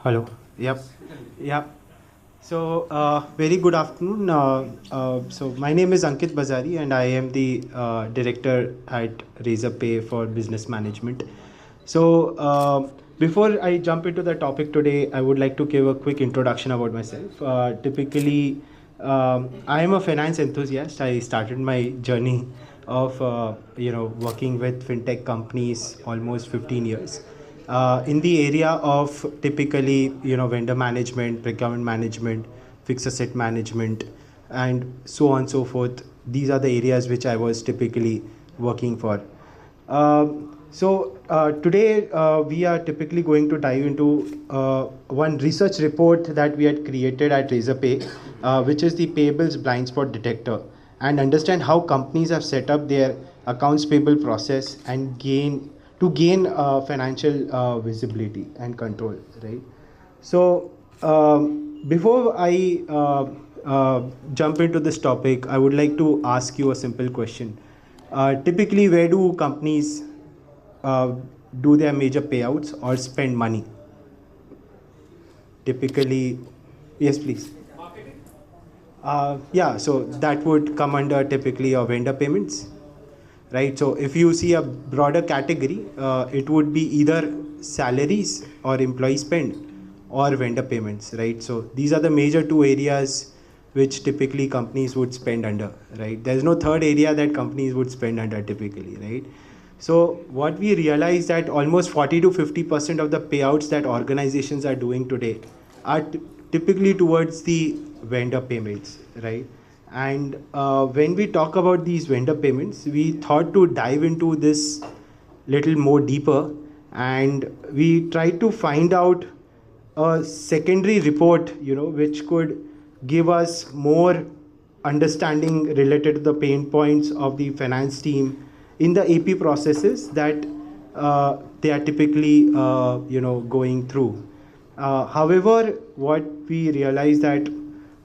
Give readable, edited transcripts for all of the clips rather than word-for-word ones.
Hello. Yep. Yep. So, very good afternoon. So, my name is Ankit Bazari, and I am the director at Razorpay for business management. So, before I jump into the topic today, I would like to give a quick introduction about myself. Typically, I am a finance enthusiast. I started my journey of working with fintech companies almost 15 years in the area of typically vendor management, procurement management, fixed asset management, and so on and so forth. These are the areas which I was typically working for. Today we are typically going to dive into one research report that we had created at Razorpay, which is the payables blind spot detector, and understand how companies have set up their accounts payable process and gain financial visibility and control, right? So before I jump into this topic, I would like to ask you a simple question. Typically, where do companies uh, do their major payouts or spend money? Typically, yes, please. Yeah, so that would come under typically your vendor payments, right? So if you see a broader category, it would be either salaries or employee spend or vendor payments, right? So these are the major two areas which typically companies would spend under, right? There's no third area that companies would spend under typically, right? So what we realize that almost 40 to 50% of the payouts that organizations are doing today are typically towards the vendor payments, right? And when we talk about these vendor payments, we thought to dive into this little more deeper, and we tried to find out a secondary report, which could give us more understanding related to the pain points of the finance team in the AP processes that they are typically, going through. However, what we realized that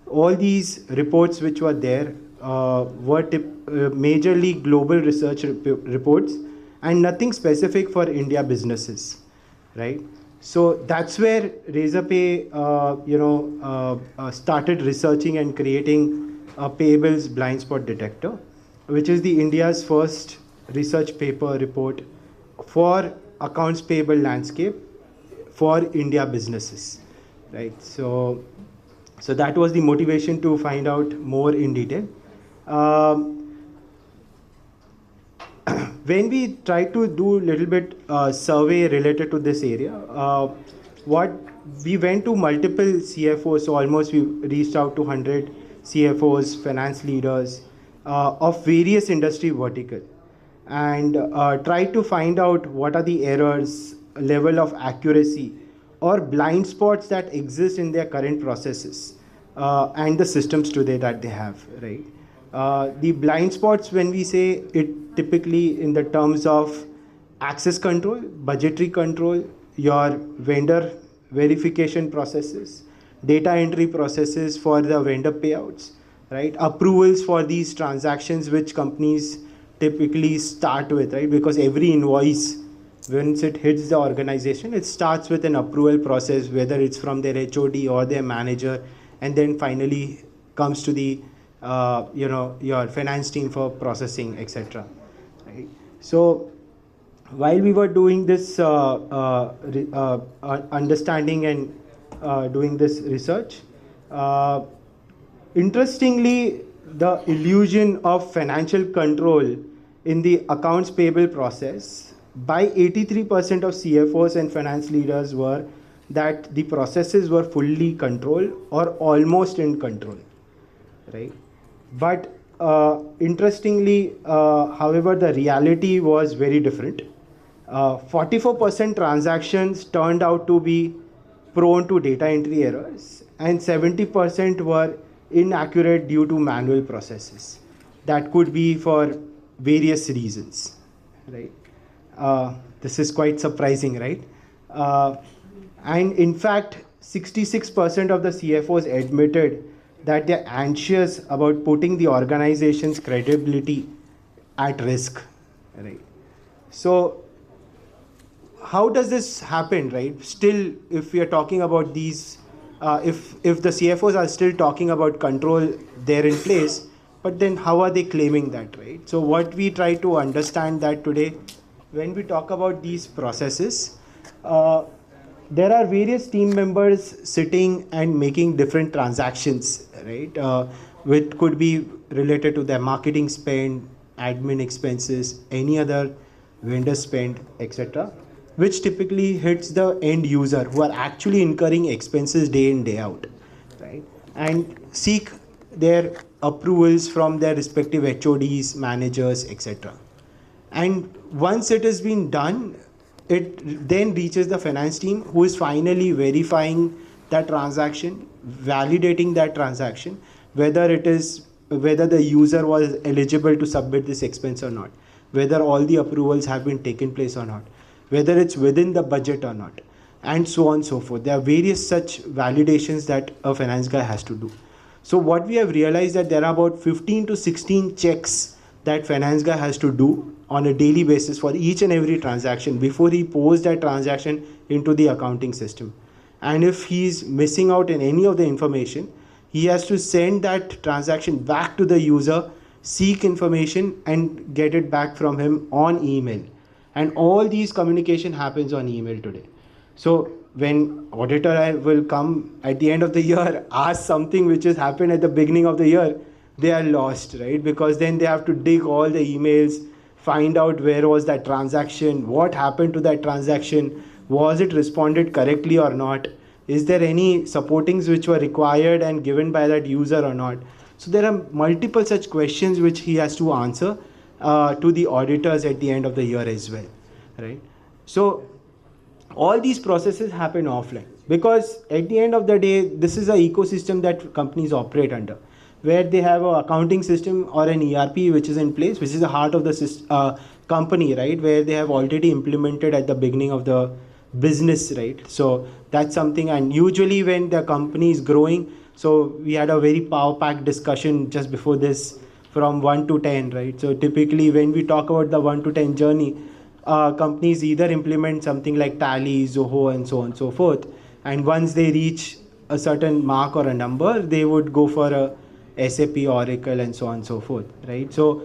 all these reports which were there were majorly global research reports and nothing specific for India businesses, right? So that's where Razorpay, started researching and creating a payables blind spot detector, which is the India's first research paper report for accounts payable landscape for India businesses, right? So that was the motivation to find out more in detail. Um, when we try to do a little bit survey related to this area, what we went to multiple CFOs, so almost we reached out to 100 CFOs, finance leaders of various industry vertical, and tried to find out what are the errors, level of accuracy, or blind spots that exist in their current processes and the systems today that they have, right? The blind spots, when we say it, typically in the terms of access control, budgetary control, your vendor verification processes, data entry processes for the vendor payouts, right? Approvals for these transactions which companies typically start with, right? Because every invoice, once it hits the organization, it starts with an approval process, whether it's from their HOD or their manager, and then finally comes to the your finance team for processing, etc. Right? So while we were doing this understanding and doing this research, uh, interestingly, the illusion of financial control in the accounts payable process by 83% of CFOs and finance leaders were that the processes were fully controlled or almost in control, right? But interestingly, however, the reality was very different. 44% transactions turned out to be prone to data entry errors, and 70% were inaccurate due to manual processes. That could be for various reasons, right? This is quite surprising, right? Uh, and in fact, 66% of the CFOs admitted that they're anxious about putting the organization's credibility at risk, right? So how does this happen, right? Still, if we are talking about these, if the CFOs are still talking about control there in place, but then how are they claiming that, right? So what we try to understand that today, when we talk about these processes, uh, there are various team members sitting and making different transactions, right? Which could be related to their marketing spend, admin expenses, any other vendor spend, etc., which typically hits the end user who are actually incurring expenses day in day out, right? And seek their approvals from their respective HODs, managers, etc. And once it has been done, it then reaches the finance team, who is finally verifying that transaction, validating that transaction, whether the user was eligible to submit this expense or not, whether all the approvals have been taken place or not, whether it's within the budget or not, and so on and so forth. There are various such validations that a finance guy has to do. So what we have realized, that there are about 15 to 16 checks that finance guy has to do on a daily basis for each and every transaction before he posts that transaction into the accounting system. And if he's missing out in any of the information, he has to send that transaction back to the user, seek information, and get it back from him on email. And all these communication happens on email today. So when auditor will come at the end of the year, ask something which has happened at the beginning of the year, they are lost, right? Because then they have to dig all the emails, find out where was that transaction, what happened to that transaction, was it responded correctly or not, is there any supportings which were required and given by that user or not. So there are multiple such questions which he has to answer to the auditors at the end of the year as well, right? So all these processes happen offline, because at the end of the day, this is an ecosystem that companies operate under, where they have an accounting system or an ERP which is in place, which is the heart of the company, right? Where they have already implemented at the beginning of the business, right? So that's something. And usually when the company is growing, so we had a very power packed discussion just before this, from 1 to 10, right? So typically when we talk about the 1 to 10 journey, companies either implement something like TiE, Zoho, and so on and so forth. And once they reach a certain mark or a number, they would go for a SAP, Oracle, and so on and so forth, right? So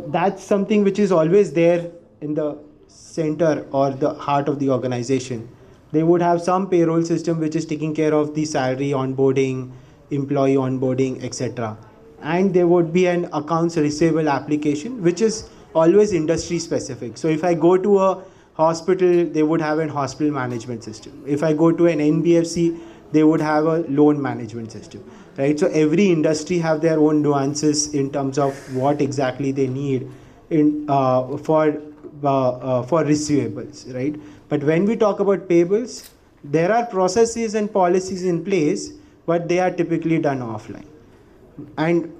that's something which is always there in the center or the heart of the organization. They would have some payroll system which is taking care of the salary onboarding, employee onboarding, etc. And there would be an accounts receivable application which is always industry specific. So if I go to a hospital, they would have an hospital management system. If I go to an NBFC, they would have a loan management system, right? So every industry have their own nuances in terms of what exactly they need in for receivables, right? But when we talk about payables, there are processes and policies in place, but they are typically done offline. And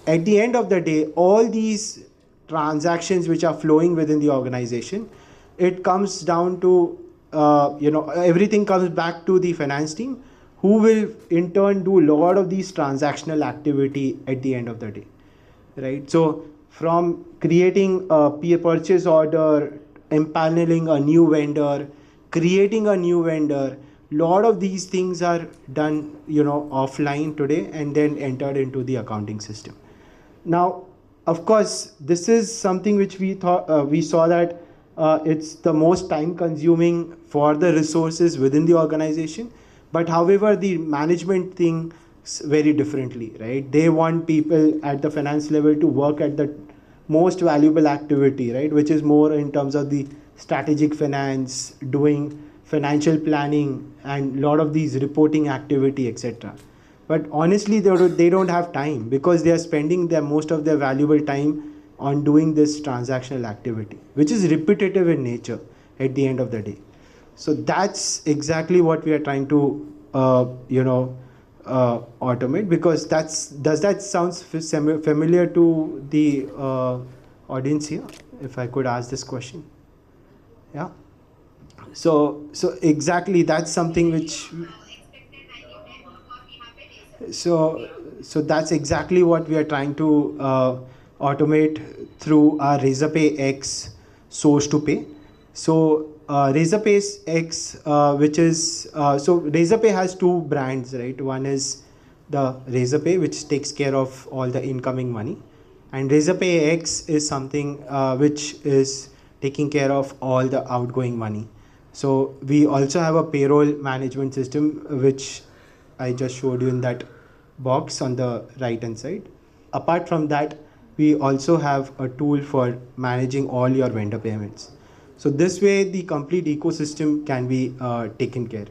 at the end of the day, all these transactions which are flowing within the organization, it comes down to everything comes back to the finance team, who will in turn do a lot of these transactional activity at the end of the day, right? So from creating a purchase order, empaneling a new vendor, creating a new vendor, lot of these things are done offline today and then entered into the accounting system. Now of course this is something which we saw that it's the most time consuming for the resources within the organization, but however the management thinks very differently, right? They want people at the finance level to work at the most valuable activity, right, which is more in terms of the strategic finance, doing financial planning and lot of these reporting activity, etc. But honestly they don't have time, because they are spending most of their valuable time on doing this transactional activity, which is repetitive in nature at the end of the day. So that's exactly what we are trying to automate, because does that sounds familiar to the audience here, if I could ask this question? Yeah. So exactly, that's something which so that's exactly what we are trying to automate through our RazorPay X source to pay. So Razorpay X, which is so Razorpay has two brands, right? One is the Razorpay, which takes care of all the incoming money, and Razorpay X is something which is taking care of all the outgoing money. So we also have a payroll management system, which I just showed you in that box on the right hand side. Apart from that, we also have a tool for managing all your vendor payments. So this way, the complete ecosystem can be taken care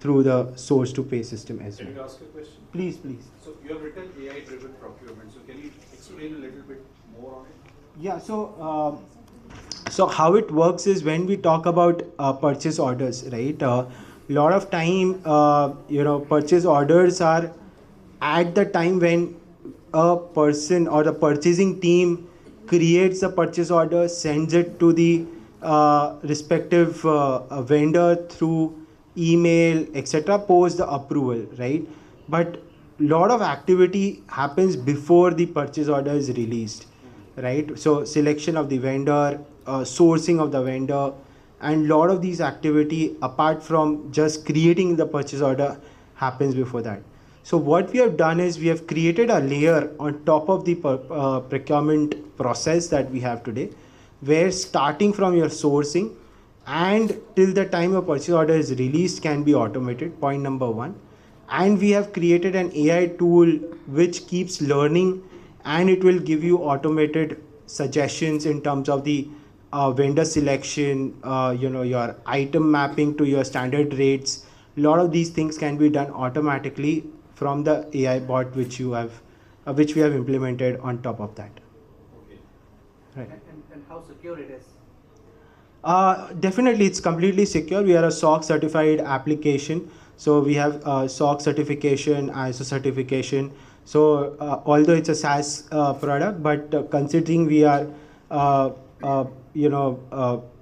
through the source to pay system as well. Can I ask you a question? Please, please. So you have written AI-driven procurement. So can you explain a little bit more on it? Yeah. So how it works is when we talk about purchase orders, right? Lot of time, purchase orders are at the time when a person or the purchasing team creates a purchase order, sends it to the respective vendor through email, etc., post the approval, right? But lot of activity happens before the purchase order is released, right? So selection of the vendor, sourcing of the vendor, and lot of these activity apart from just creating the purchase order happens before that. So what we have done is we have created a layer on top of the procurement process that we have today, where starting from your sourcing and till the time a purchase order is released can be automated, point number one. And we have created an AI tool which keeps learning, and it will give you automated suggestions in terms of the vendor selection, your item mapping to your standard rates. A lot of these things can be done automatically from the AI bot which we have implemented on top of that. Okay. Right. And how secure it is? Definitely, it's completely secure. We are a SOC certified application. So we have SOC certification, ISO certification. So although it's a SaaS product, but considering we are,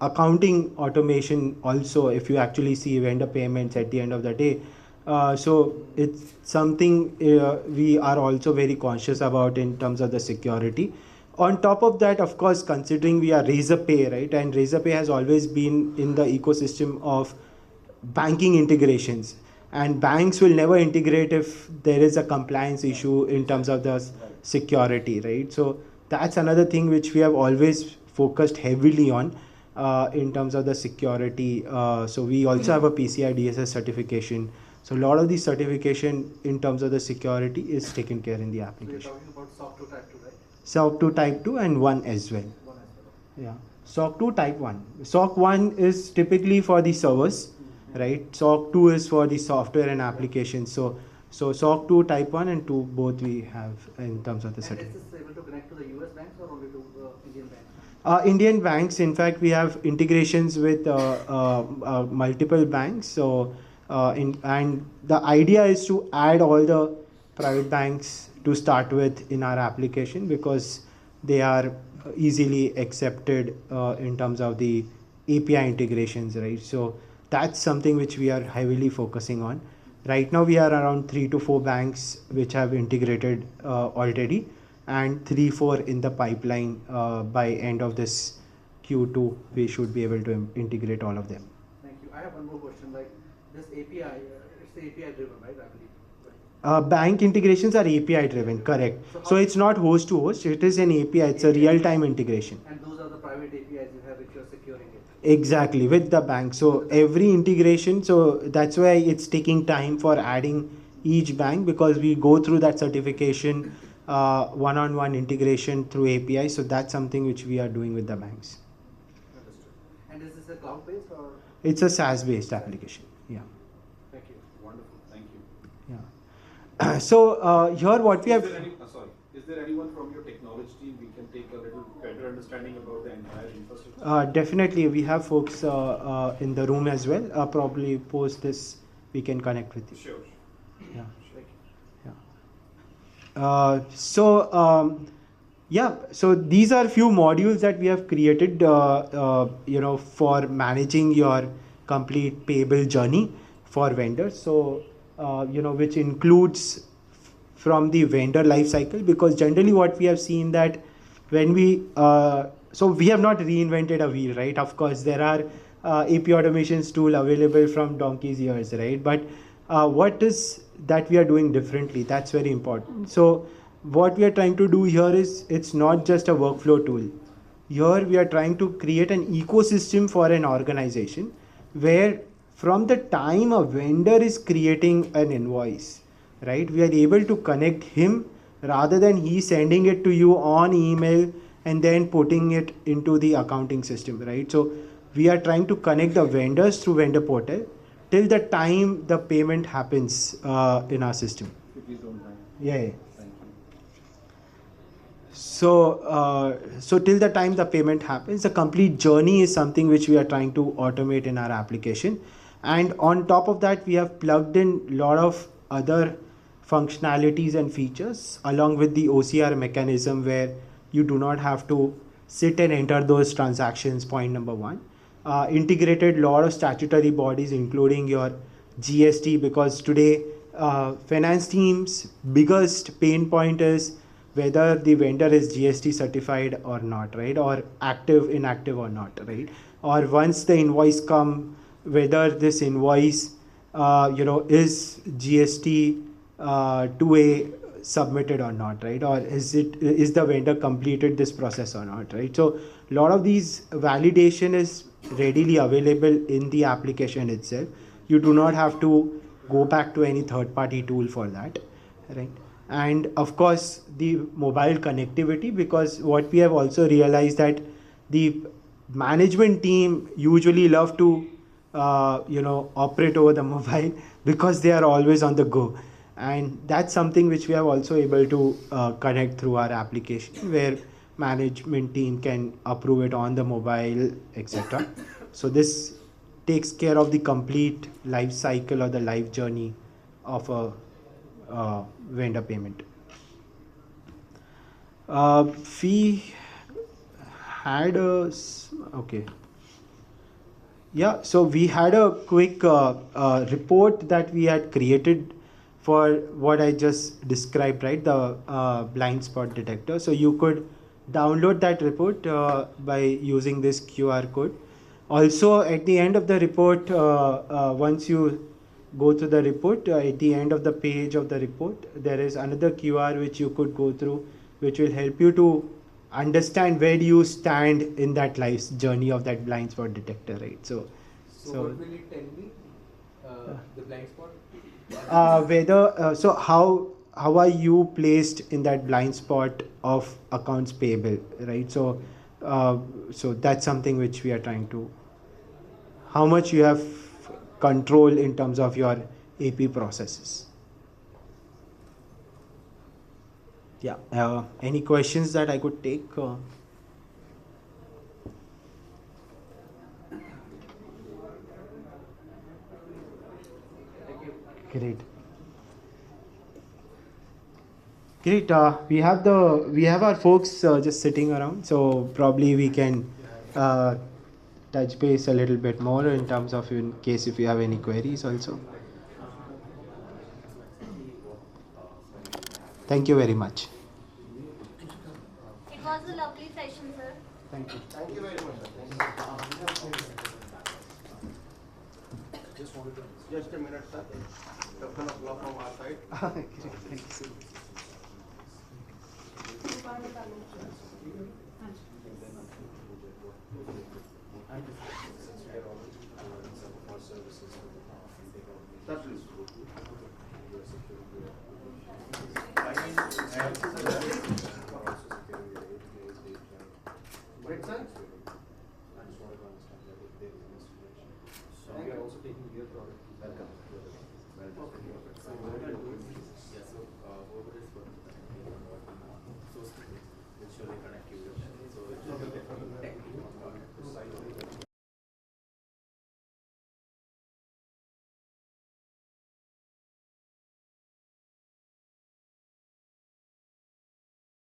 accounting automation also, if you actually see vendor payments at the end of the day. So it's something we are also very conscious about in terms of the security. On top of that, of course, considering we are Razorpay, right? And Razorpay has always been in the ecosystem of banking integrations. And banks will never integrate if there is a compliance issue in terms of the security, right? So that's another thing which we have always focused heavily on in terms of the security. So we also have a PCI DSS certification. So a lot of the certification in terms of the security is taken care in the application. So you're talking about SOC 2 Type 2, right? SOC 2 Type 2 and 1 as well. 1 as well. Yeah. SOC 2 Type 1. SOC 1 is typically for the servers, right? SOC 2 is for the software and applications. So SOC 2 Type 1 and 2 both we have in terms of the certificate. And is this able to connect to the US banks or only to Indian banks? Indian banks, in fact, we have integrations with multiple banks. So, and the idea is to add all the private banks to start with in our application because they are easily accepted in terms of the API integrations, right? So that's something which we are heavily focusing on. Right now, we are around 3 to 4 banks which have integrated already, and 3-4 in the pipeline. By end of this Q2 we should be able to integrate all of them. Thank you. I have one more question. Like this API, it's API driven, right? I believe. Bank integrations are API driven, correct. So it's not host to host, it is an API, it's a real time integration. And those are the private APIs you have which you're securing it. Exactly, with the bank. So every integration, so that's why it's taking time for adding each bank, because we go through that certification, one-on-one integration through API. So that's something which we are doing with the banks. Understood. And is this a cloud based or? It's a SaaS based application. Yeah. Thank you. Wonderful. Thank you. Yeah. So here what we have. Is there anyone from your technology team we can take a little better understanding about the entire infrastructure? Definitely, we have folks in the room as well. Probably post this, we can connect with you. Sure. Yeah. Sure. Yeah. So these are few modules that we have created, for managing your complete payable journey for vendors. So, which includes from the vendor life cycle, because generally what we have seen that when we so we have not reinvented a wheel, right? Of course, there are AP automations tool available from donkey's years, right? But what is that we are doing differently? That's very important. So what we are trying to do here is, it's not just a workflow tool. Here we are trying to create an ecosystem for an organization where from the time a vendor is creating an invoice, right, we are able to connect him rather than he sending it to you on email and then putting it into the accounting system, right? So we are trying to connect the vendors through vendor portal till the time the payment happens in our system. If you please don't mind. Yeah. Thank you. So till the time the payment happens, the complete journey is something which we are trying to automate in our application. And on top of that, we have plugged in a lot of other functionalities and features along with the OCR mechanism, where you do not have to sit and enter those transactions, point number one. Integrated lot of statutory bodies, including your GST, because today finance team's biggest pain point is whether the vendor is GST certified or not, right? Or active, inactive or not, right? Or once the invoice come, whether this invoice, is GST 2A submitted or not, right? Or is the vendor completed this process or not, right? So a lot of these validation is readily available in the application itself. You do not have to go back to any third-party tool for that, right? And of course the mobile connectivity, because what we have also realized that the management team usually love to operate over the mobile because they are always on the go, and that's something which we have also able to connect through our application, where management team can approve it on the mobile, etc. So this takes care of the complete life cycle or the life journey of a vendor payment. We had a okay. Yeah, so we had a quick report that we had created for what I just described, right? The blind spot detector. So you could download that report by using this QR code. Also, at the end of the report, once you go to the report, at the end of the page of the report, there is another QR which you could go through, which will help you to understand where you stand in that life's journey of that blind spot detector, right? So what will it tell me? The blind spot? Whether so how are you placed in that blind spot of accounts payable, right? So so that's something which we are trying to, how much you have control in terms of your AP processes. Yeah. Any questions that I could take? Great. Great. We have our folks just sitting around, so probably we can touch base a little bit more in terms of, in case if you have any queries also. Thank you very much. It was a lovely session, sir. Thank you. Thank you very much, sir. Just a minute, sir. Couple of block from our side. Thank you. Sir, please. Great, sir. We are also taking your product. Welcome. Surely connect you. So